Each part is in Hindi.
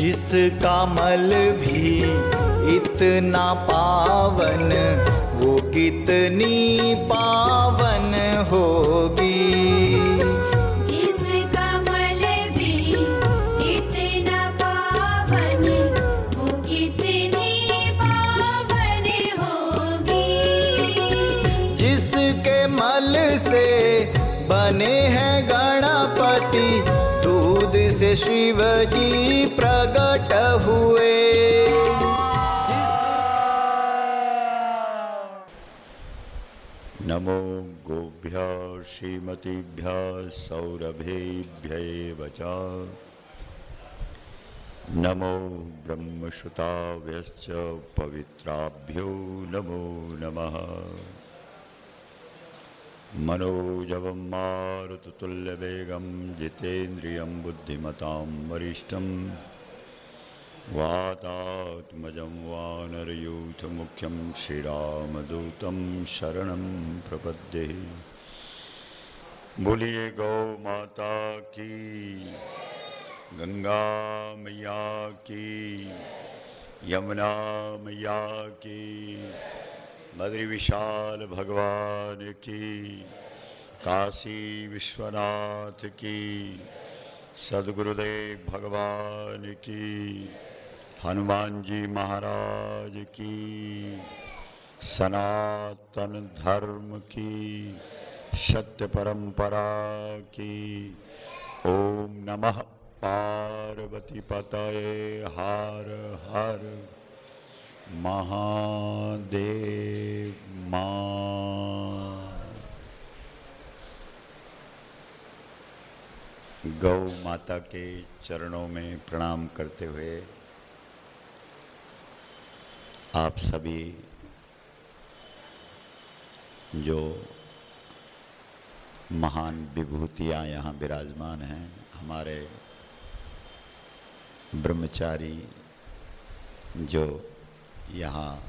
जिसका मल भी इतना पावन, वो कितनी पावन होगी। जिसका मल भी इतना पावन, वो कितनी पावन होगी। जिसके मल से बने हैं गणपति, दूध से शिव जी प्रकट हुए। नमो गोभ्यः श्रीमतीभ्यः सौरभेभ्यः च। नमो ब्रह्मसुताभ्यश्च पवित्राभ्यो नमो नमः। मनोजवं मारुततुल्यवेगं जितेन्द्रियं बुद्धिमतां वरिष्ठं वातात्मजं वानरयूथमुख्यं श्रीरामदूतं शरणं प्रपद्ये। बोलिए गौ माता की, गंगा मैया की, यमुना मैया की, बद्री विशाल भगवान की, काशी विश्वनाथ की, सद्गुरुदेव भगवान की, हनुमान जी महाराज की, सनातन धर्म की, सत्य परंपरा की। ओम नमः पार्वती पतये हर हर महादेव। मां गौ माता के चरणों में प्रणाम करते हुए आप सभी जो महान विभूतियाँ यहाँ विराजमान हैं, हमारे ब्रह्मचारी जो यहाँ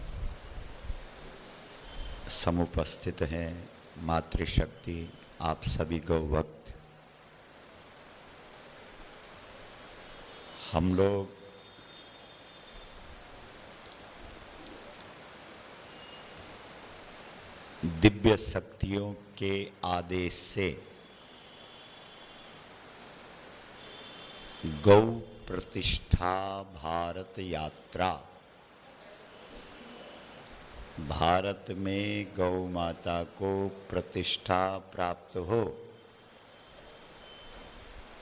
समुपस्थित हैं, मातृशक्ति, आप सभी गौ भक्त, हम लोग दिव्य शक्तियों के आदेश से गौ प्रतिष्ठा भारत यात्रा, भारत में गौ माता को प्रतिष्ठा प्राप्त हो,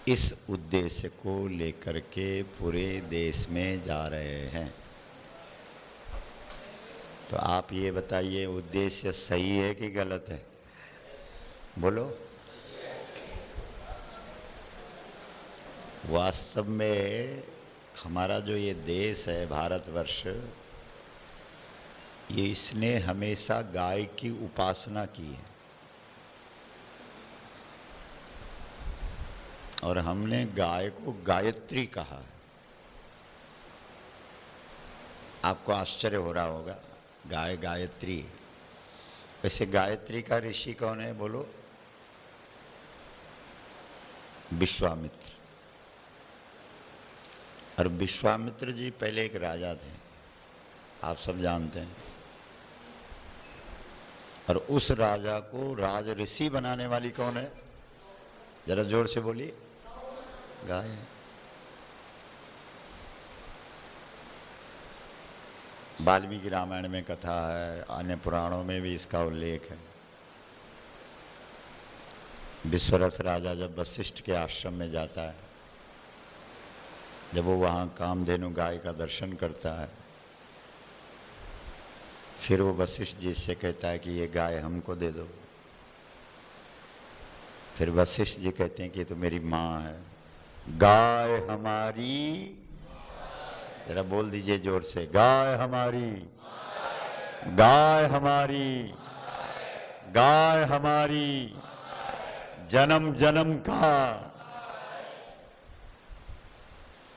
इस उद्देश्य को लेकर के पूरे देश में जा रहे हैं। तो आप ये बताइए, उद्देश्य सही है कि गलत है? बोलो। वास्तव में हमारा जो ये देश है भारतवर्ष, ये इसने हमेशा गाय की उपासना की है और हमने गाय को गायत्री कहा है। आपको आश्चर्य हो रहा होगा, गाय गायत्री। वैसे गायत्री का ऋषि कौन है? बोलो। विश्वामित्र। और विश्वामित्र जी पहले एक राजा थे, आप सब जानते हैं। और उस राजा को राज ऋषि बनाने वाली कौन है? जरा जोर से बोलिए। गाय है। वाल्मीकि रामायण में कथा है, अन्य पुराणों में भी इसका उल्लेख है। विश्वरथ राजा जब वशिष्ठ के आश्रम में जाता है, जब वो वहाँ कामधेनु गाय का दर्शन करता है, फिर वो वशिष्ठ जी से कहता है कि ये गाय हमको दे दो। फिर वशिष्ठ जी कहते हैं कि ये तो मेरी माँ है। गाय हमारी, जरा बोल दीजिए जोर से, गाय हमारी, गाय हमारी, गाय हमारी, जन्म जन्म का।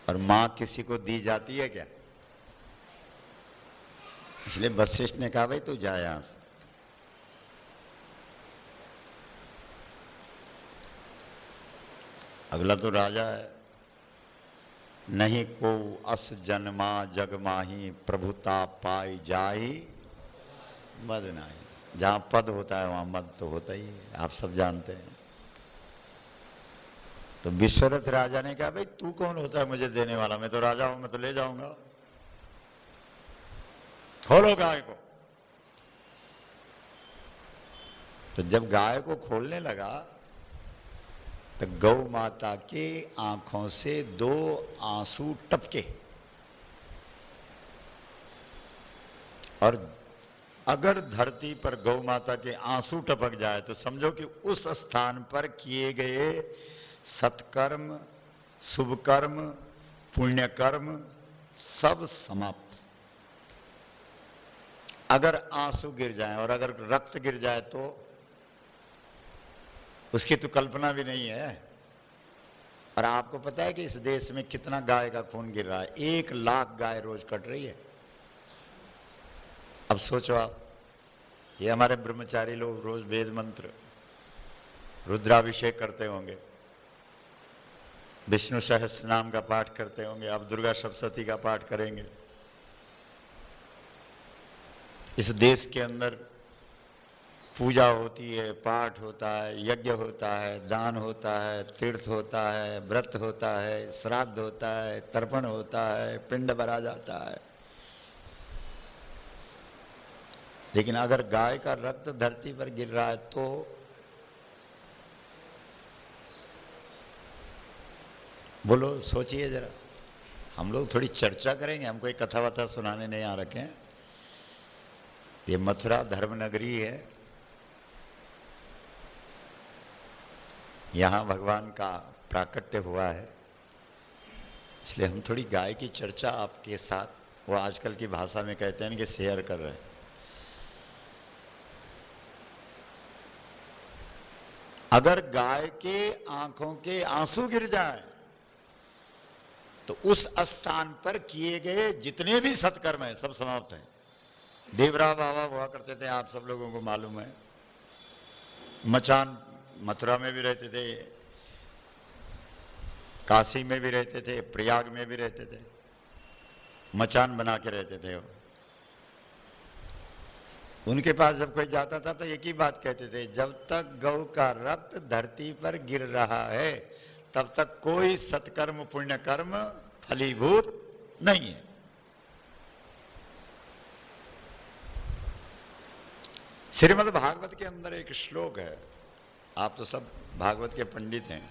और माँ किसी को दी जाती है क्या? इसलिए वशिष्ठ ने कहा भाई तू जा यहां से। अगला तो राजा है, नहीं को अस जन्मा जग माही प्रभुता पाई जाई मद नाही। जहां पद होता है वहां मद तो होता ही है, आप सब जानते हैं। तो विश्वरथ राजा ने कहा भाई तू कौन होता है मुझे देने वाला, मैं तो राजा हूं, मैं तो ले जाऊंगा, खोलो गाय को। तो जब गाय को खोलने लगा तो गौ माता के आंखों से 2 आंसू टपके। और अगर धरती पर गौ माता के आंसू टपक जाए तो समझो कि उस स्थान पर किए गए सत्कर्म, शुभ कर्म, पुण्य कर्म सब समाप्त। अगर आंसू गिर जाए और अगर रक्त गिर जाए तो उसकी तो कल्पना भी नहीं है। और आपको पता है कि इस देश में कितना गाय का खून गिर रहा है? 1 लाख गाय रोज कट रही है। अब सोचो आप, ये हमारे ब्रह्मचारी लोग रोज वेद मंत्र रुद्राभिषेक करते होंगे, विष्णु सहस्त्र नाम का पाठ करते होंगे, अब दुर्गा सप्तशती का पाठ करेंगे। इस देश के अंदर पूजा होती है, पाठ होता है, यज्ञ होता है, दान होता है, तीर्थ होता है, व्रत होता है, श्राद्ध होता है, तर्पण होता है, पिंड भरा जाता है। लेकिन अगर गाय का रक्त धरती पर गिर रहा है तो बोलो, सोचिए जरा। हम लोग थोड़ी चर्चा करेंगे, हमको एक कथा वथा सुनाने नहीं आ रखे हैं। ये मथुरा धर्म नगरी है, यहाँ भगवान का प्राकट्य हुआ है, इसलिए हम थोड़ी गाय की चर्चा आपके साथ, वो आजकल की भाषा में कहते हैं कि शेयर कर रहे हैं। अगर गाय के आंखों के आंसू गिर जाए तो उस स्थान पर किए गए जितने भी सत्कर्म हैं सब समाप्त हैं। देवरा बाबा हुआ करते थे, आप सब लोगों को मालूम है। मचान मथुरा में भी रहते थे, काशी में भी रहते थे, प्रयाग में भी रहते थे, मचान बना के रहते थे वो। उनके पास जब कोई जाता था तो एक ही बात कहते थे, जब तक गौ का रक्त धरती पर गिर रहा है तब तक कोई सत्कर्म पुण्य कर्म फलीभूत नहीं है। श्रीमद् भागवत के अंदर एक श्लोक है, आप तो सब भागवत के पंडित हैं।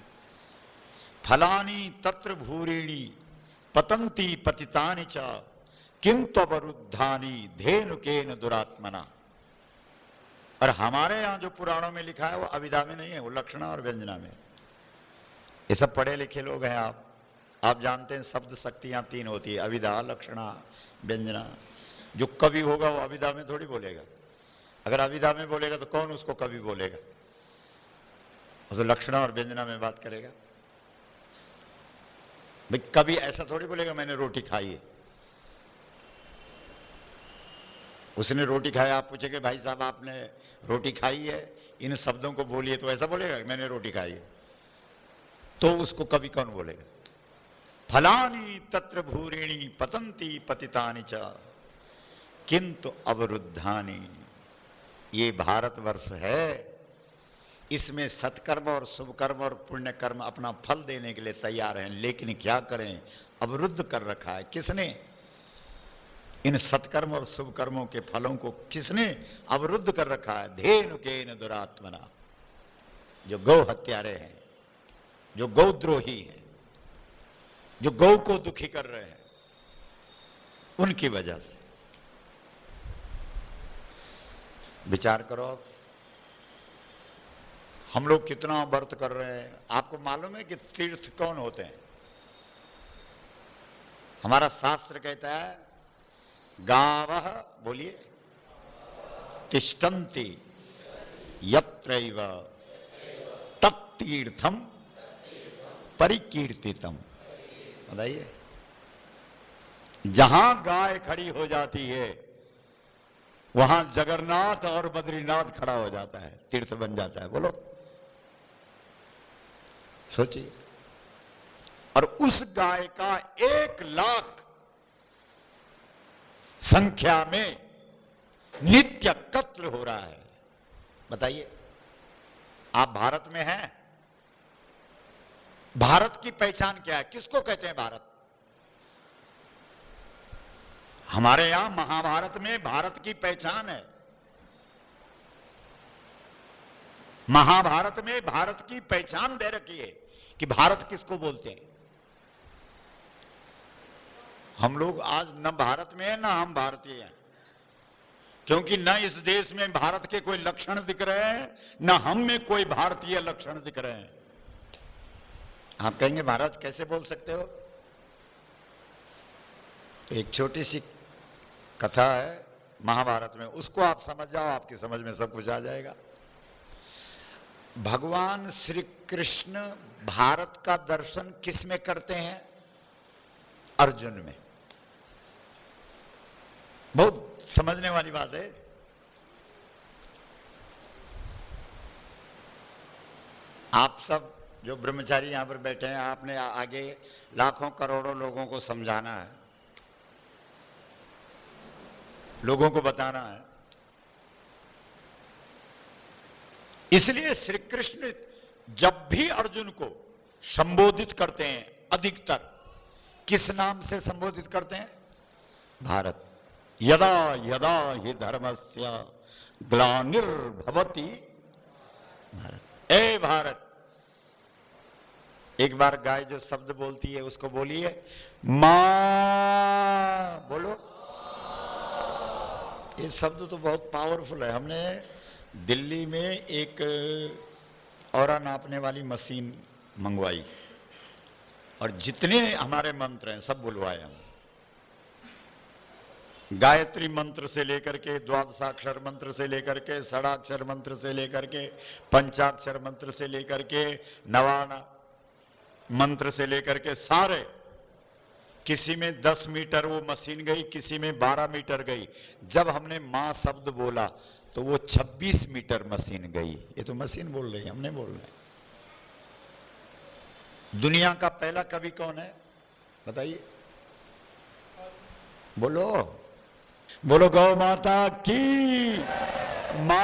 फलानी तत्र भूरिणी पतंती पतितानि च किंतु अवरुद्धानि धेनुकेन दुरात्मना। और हमारे यहाँ जो पुराणों में लिखा है वो अविधा में नहीं है, वो लक्षणा और व्यंजना में। ये सब पढ़े लिखे लोग हैं आप जानते हैं शब्द शक्तियाँ 3 होती है, अविधा, लक्षणा, व्यंजना। जो कवि होगा वो अविधा में थोड़ी बोलेगा। अगर अविधा में बोलेगा तो कौन उसको कवि बोलेगा? वो तो लक्षणा और व्यंजना में बात करेगा। भाई कभी ऐसा थोड़ी बोलेगा मैंने रोटी खाई है। उसने रोटी खाया, आप पूछेंगे भाई साहब आपने रोटी खाई है, इन शब्दों को बोलिए, तो ऐसा बोलेगा मैंने रोटी खाई है? तो उसको कवि कौन बोलेगा? फलानी तत्र भूरिणी पतंती पतितानि च किंतु अवरुद्धानि। ये भारतवर्ष है, इसमें सत्कर्म और शुभ कर्म और पुण्य कर्म अपना फल देने के लिए तैयार हैं, लेकिन क्या करें, अवरुद्ध कर रखा है। किसने? इन सत्कर्म और शुभ कर्मों के फलों को किसने अवरुद्ध कर रखा है? धेनुकेन दुरात्मना। जो गौ हत्यारे हैं, जो गौद्रोही हैं, जो गौ को दुखी कर रहे हैं, उनकी वजह से। विचार करो आप, हम लोग कितना व्रत कर रहे हैं। आपको मालूम है कि तीर्थ कौन होते हैं? हमारा शास्त्र कहता है गावः, बोलिए, तिष्ठन्ति यत्रैव तत्तीर्थम परिकीर्तितम। बताइए, जहां गाय खड़ी हो जाती है वहां जगन्नाथ और बद्रीनाथ खड़ा हो जाता है, तीर्थ बन जाता है। बोलो, सोचिए। और उस गाय का 1,00,000 संख्या में नित्य कत्ल हो रहा है। बताइए, आप भारत में हैं, भारत की पहचान क्या है? किसको कहते हैं भारत? हमारे यहां महाभारत में भारत की पहचान है। महाभारत में भारत की पहचान दे रखी है कि भारत किसको बोलते हैं। हम लोग आज न भारत में हैं, न हम भारतीय हैं, क्योंकि न इस देश में भारत के कोई लक्षण दिख रहे हैं, न हम में कोई भारतीय लक्षण दिख रहे हैं। आप कहेंगे महाराज कैसे बोल सकते हो? तो एक छोटी सी कथा है महाभारत में, उसको आप समझ जाओ, आपकी समझ में सब कुछ आ जाएगा। भगवान श्री कृष्ण भारत का दर्शन किस में करते हैं? अर्जुन में। बहुत समझने वाली बात है। आप सब जो ब्रह्मचारी यहां पर बैठे हैं, आपने आगे लाखों करोड़ों लोगों को समझाना है, लोगों को बताना है। इसलिए श्री कृष्ण जब भी अर्जुन को संबोधित करते हैं, अधिकतर किस नाम से संबोधित करते हैं? भारत। यदा यदा हि धर्मस्य ग्लानिर्भवति भारत। ए भारत। एक बार गाय जो शब्द बोलती है उसको बोलिए, मां बोलो। ये शब्द तो बहुत पावरफुल है। हमने दिल्ली में एक औरा नापने वाली मशीन मंगवाई और जितने हमारे मंत्र हैं सब बुलवाए हम। गायत्री मंत्र से लेकर के, द्वादशाक्षर मंत्र से लेकर के, षडाक्षर मंत्र से लेकर के, पंचाक्षर मंत्र से लेकर के, नवाना मंत्र से लेकर के, सारे। किसी में 10 मीटर वो मशीन गई, किसी में 12 मीटर गई। जब हमने मां शब्द बोला तो वो 26 मीटर मशीन गई। ये तो मशीन बोल रही है, हमने बोल रहे। दुनिया का पहला कवि कौन है बताइए? बोलो बोलो। गौ माता की मां।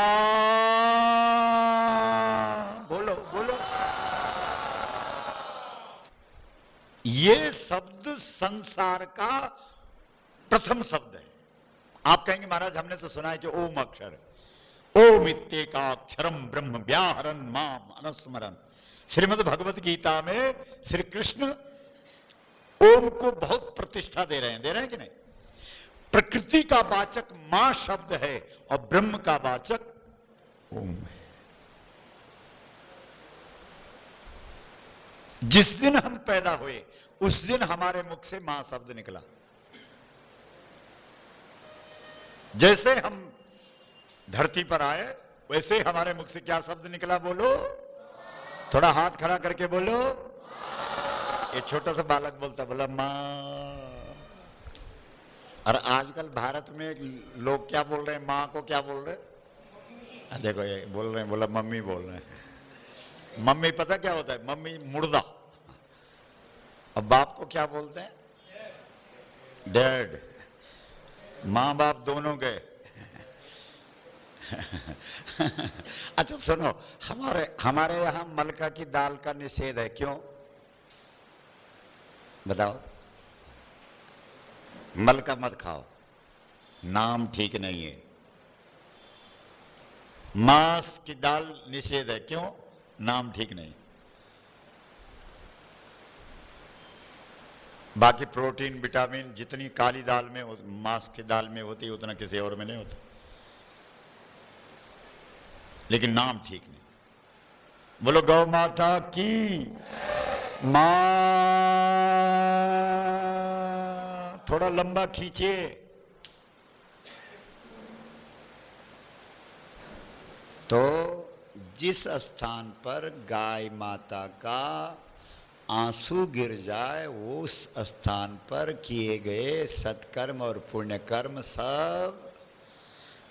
बोलो बोलो। ये शब्द संसार का प्रथम शब्द है। आप कहेंगे महाराज हमने तो सुना है कि ओम अक्षर, ओम इत्येकाक्षरम ब्रह्म व्याहरन् माम अनुस्मरन्। श्रीमद् भगवत गीता में श्री कृष्ण ओम को बहुत प्रतिष्ठा दे रहे हैं कि नहीं? प्रकृति का वाचक मां शब्द है और ब्रह्म का वाचक ओम है। जिस दिन हम पैदा हुए उस दिन हमारे मुख से मां शब्द निकला। जैसे हम धरती पर आए वैसे हमारे मुख से क्या शब्द निकला? बोलो, थोड़ा हाथ खड़ा करके बोलो। ये छोटा सा बालक बोलता, बोला मां। और आजकल भारत में लोग क्या बोल रहे हैं? मां को क्या बोल रहे हैं? देखो ये बोल रहे हैं, बोला मम्मी बोल रहे हैं। मम्मी पता क्या होता है? मम्मी मुर्दा। और बाप को क्या बोलते हैं? डैड। मां बाप दोनों गए। अच्छा सुनो, हमारे यहां मलका की दाल का निषेध है। क्यों बताओ? मलका मत खाओ, नाम ठीक नहीं है। मांस की दाल निषेध है। क्यों? नाम ठीक नहीं। बाकी प्रोटीन विटामिन जितनी काली दाल में मांस की दाल में होती है उतना किसी और में नहीं होता, लेकिन नाम ठीक नहीं। बोलो गौ माता की मां। थोड़ा लंबा खींचिए। तो जिस स्थान पर गाय माता का आंसू गिर जाए उस स्थान पर किए गए सत्कर्म और पुण्य कर्म सब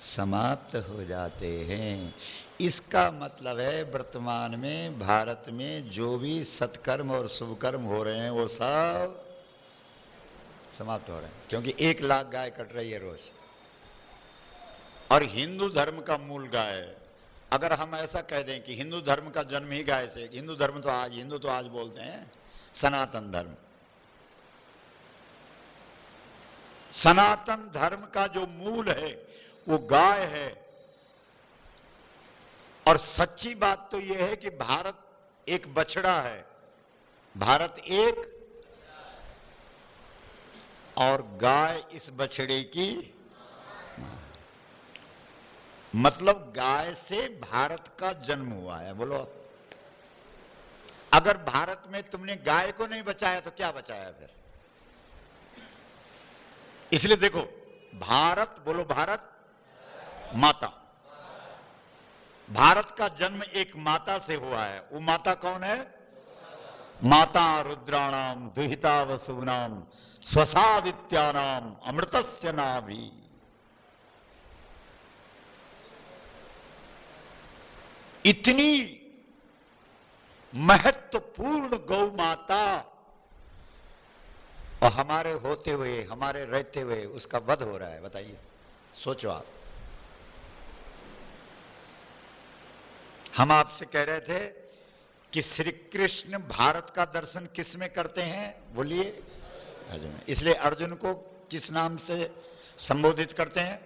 समाप्त हो जाते हैं। इसका मतलब है वर्तमान में भारत में जो भी सत्कर्म और शुभकर्म हो रहे हैं वो सब समाप्त हो रहे हैं, क्योंकि 1 लाख गाय कट रही है रोज। और हिंदू धर्म का मूल गाय है। अगर हम ऐसा कह दें कि हिंदू धर्म का जन्म ही गाय से, हिंदू तो आज बोलते हैं सनातन धर्म। सनातन धर्म का जो मूल है वो गाय है। और सच्ची बात तो यह है कि भारत एक बछड़ा है, भारत एक, और गाय इस बछड़े की, मतलब गाय से भारत का जन्म हुआ है। बोलो, अगर भारत में तुमने गाय को नहीं बचाया तो क्या बचाया फिर? इसलिए देखो, भारत, बोलो भारत माता, भारत का जन्म एक माता से हुआ है। वो माता कौन है? माता रुद्राणाम दुहिता वसुनाम स्वसादित्यानाम अमृतस्य नाभि। इतनी महत्वपूर्ण गौ माता, और हमारे होते हुए, हमारे रहते हुए उसका वध हो रहा है। बताइए, सोचो आप। हम आपसे कह रहे थे कि श्री कृष्ण भारत का दर्शन किस में करते हैं? बोलिए, अर्जुन। इसलिए अर्जुन को किस नाम से संबोधित करते हैं?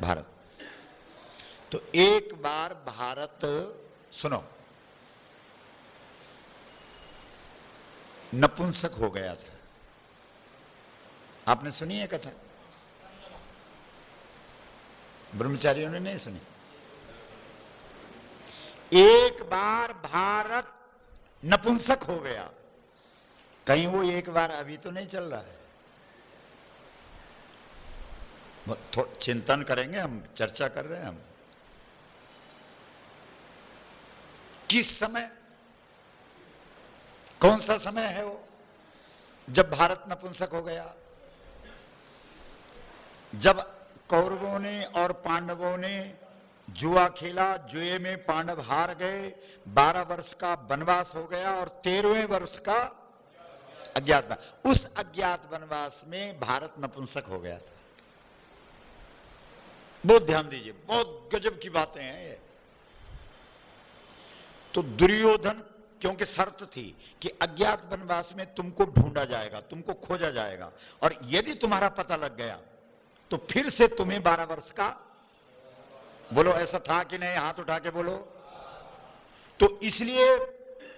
भारत। तो एक बार भारत, सुनो, नपुंसक हो गया था। आपने सुनी है कथा? ब्रह्मचारियों ने नहीं सुनी। एक बार भारत नपुंसक हो गया। कहीं वो एक बार अभी तो नहीं चल रहा है? चिंतन करेंगे हम, चर्चा कर रहे हैं हम। किस समय, कौन सा समय है वो जब भारत नपुंसक हो गया? जब कौरवों ने और पांडवों ने जुआ खेला, जुए में पांडव हार गए, 12 वर्ष का वनवास हो गया और 13वें वर्ष का अज्ञातवास। उस अज्ञात वनवास में भारत नपुंसक हो गया था। बहुत ध्यान दीजिए, बहुत गजब की बातें हैं ये। तो दुर्योधन, क्योंकि शर्त थी कि अज्ञात वनवास में तुमको ढूंढा जाएगा, तुमको खोजा जाएगा, और यदि तुम्हारा पता लग गया तो फिर से तुम्हें 12 वर्ष का, बोलो ऐसा था कि नहीं? हाथ उठा के बोलो। तो इसलिए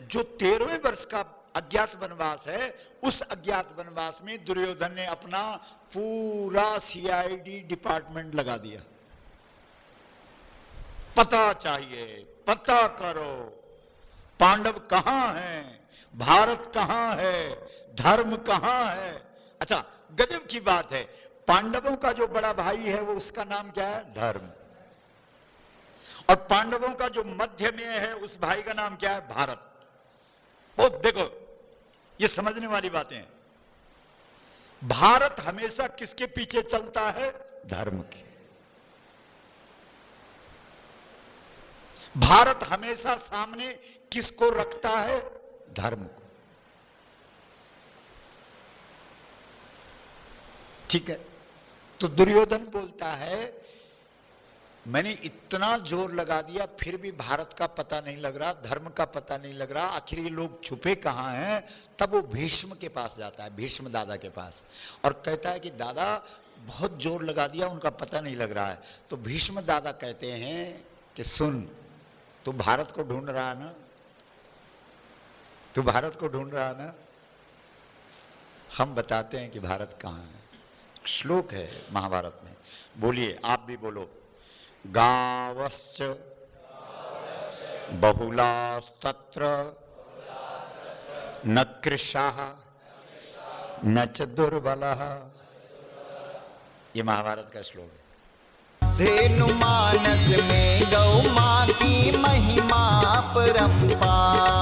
जो 13वें वर्ष का अज्ञात वनवास है, उस अज्ञात वनवास में दुर्योधन ने अपना पूरा CID डिपार्टमेंट लगा दिया। पता चाहिए, पता करो, पांडव कहां हैं, भारत कहां है, धर्म कहां है। अच्छा, गजब की बात है, पांडवों का जो बड़ा भाई है वो, उसका नाम क्या है? धर्म। और पांडवों का जो मध्य में है उस भाई का नाम क्या है? भारत। वो देखो, ये समझने वाली बातें हैं। भारत हमेशा किसके पीछे चलता है? धर्म के। भारत हमेशा सामने किसको रखता है? धर्म को। ठीक है। तो दुर्योधन बोलता है, मैंने इतना जोर लगा दिया फिर भी भारत का पता नहीं लग रहा, धर्म का पता नहीं लग रहा, आखिर ये लोग छुपे कहाँ हैं? तब वो भीष्म के पास जाता है, भीष्म दादा के पास, और कहता है कि दादा बहुत जोर लगा दिया, उनका पता नहीं लग रहा है। तो भीष्म दादा कहते हैं कि सुन, तू भारत को ढूंढ रहा ना, तू भारत को ढूंढ रहा ना, हम बताते हैं कि भारत कहाँ है। श्लोक है महाभारत में, बोलिए, आप भी बोलो। गावश्च बहुलास्तत्र न कृशाः न च दुर्बलः। ये महाभारत का श्लोक है। धेनु मानस में गौ माँ की महिमा परंपार।